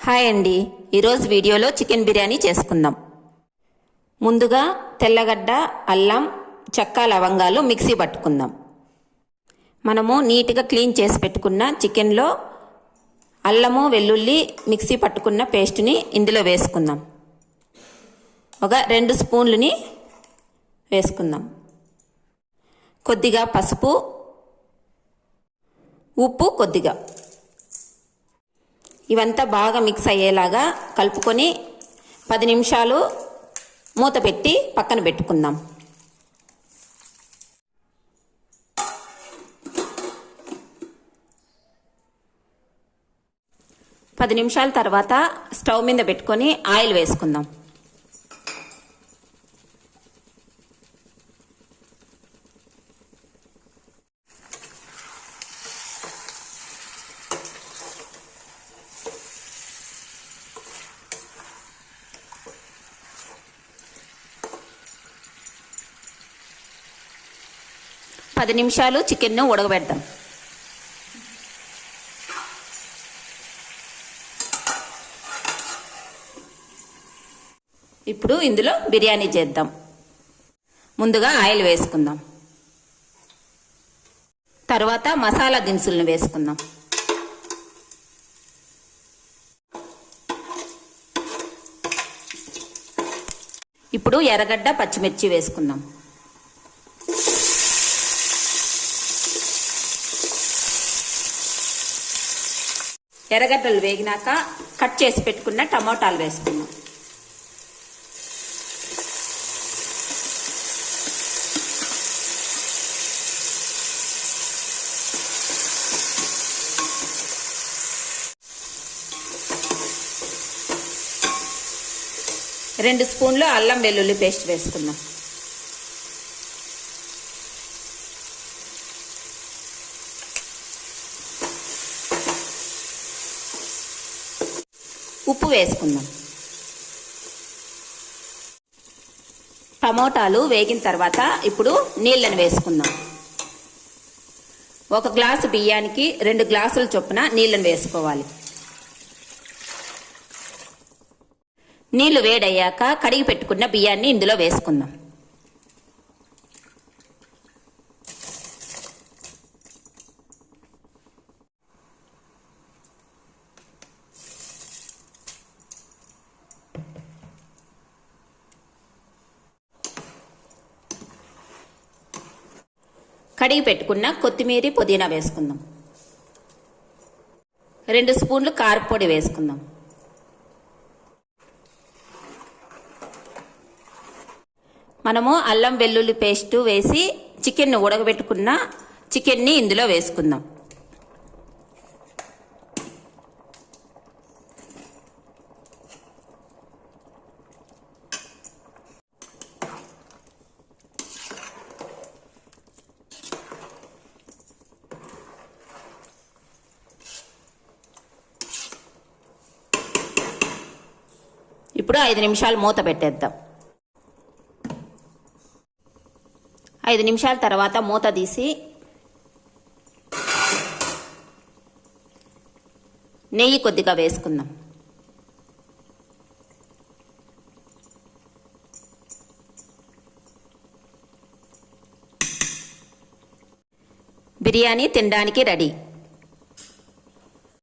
Hi అండి, ఈరోజు వీడియోలో చికెన్ బిర్యానీ చేసుకుందాం. ముందుగా తెల్లగడ్డ, అల్లం, చెక్క, లవంగాలు మిక్సీ పట్టుకుందాం. మనము నీట్గా క్లీన్ చేసి పెట్టుకున్న చికెన్లో అల్లము, వెల్లుల్లి మిక్సీ పట్టుకున్న పేస్ట్ని ఇందులో వేసుకుందాం. ఒక 2 స్పూన్లని వేసుకుందాం. కొద్దిగా పసుపు, ఉప్పు కొద్దిగా. ఇవంతా బాగా మిక్స్ అయ్యేలాగా కలుపుకొని 10 నిమిషాలు మూత పెట్టి పక్కన పెట్టుకుందాం. పది నిమిషాల తర్వాత స్టవ్ మీద పెట్టుకొని ఆయిల్ వేసుకుందాం. పది నిమిషాలు చికెన్ను ఉడకబెడదాం. ఇప్పుడు ఇందులో బిర్యానీ చేద్దాం. ముందుగా ఆయిల్ వేసుకుందాం. తర్వాత మసాలా దినుసులను వేసుకుందాం. ఇప్పుడు ఎర్రగడ్డ, పచ్చిమిర్చి వేసుకుందాం. ఎర్రగడ్డలు వేగినాక కట్ చేసి పెట్టుకున్న టమోటాలు వేసుకుందాం. రెండు స్పూన్లు అల్లం వెల్లుల్లి పేస్ట్ వేసుకుందాం. ఉప్పు వేసుకుందాం. టమోటాలు వేగిన తర్వాత ఇప్పుడు నీళ్ళని వేసుకుందాం. 1 గ్లాసు బియ్యానికి 2 గ్లాసుల చొప్పున నీళ్ళని వేసుకోవాలి. నీళ్లు వేడయ్యాక కడిగి పెట్టుకున్న బియ్యాన్ని ఇందులో వేసుకుందాం. కడిగి పెట్టుకున్న కొత్తిమీర, పుదీనా వేసుకుందాం. 2 స్పూన్లు కారపొడి వేసుకుందాం. మనము అల్లం వెల్లుల్లి పేస్టు వేసి చికెన్ను ఉడకబెట్టుకున్న చికెన్ని ఇందులో వేసుకుందాం. ఇప్పుడు 5 నిమిషాలు మూత పెట్టేద్దాం. 5 నిమిషాల తర్వాత మూత తీసి నెయ్యి కొద్దిగా వేసుకుందాం. బిర్యానీ తినడానికి రెడీ.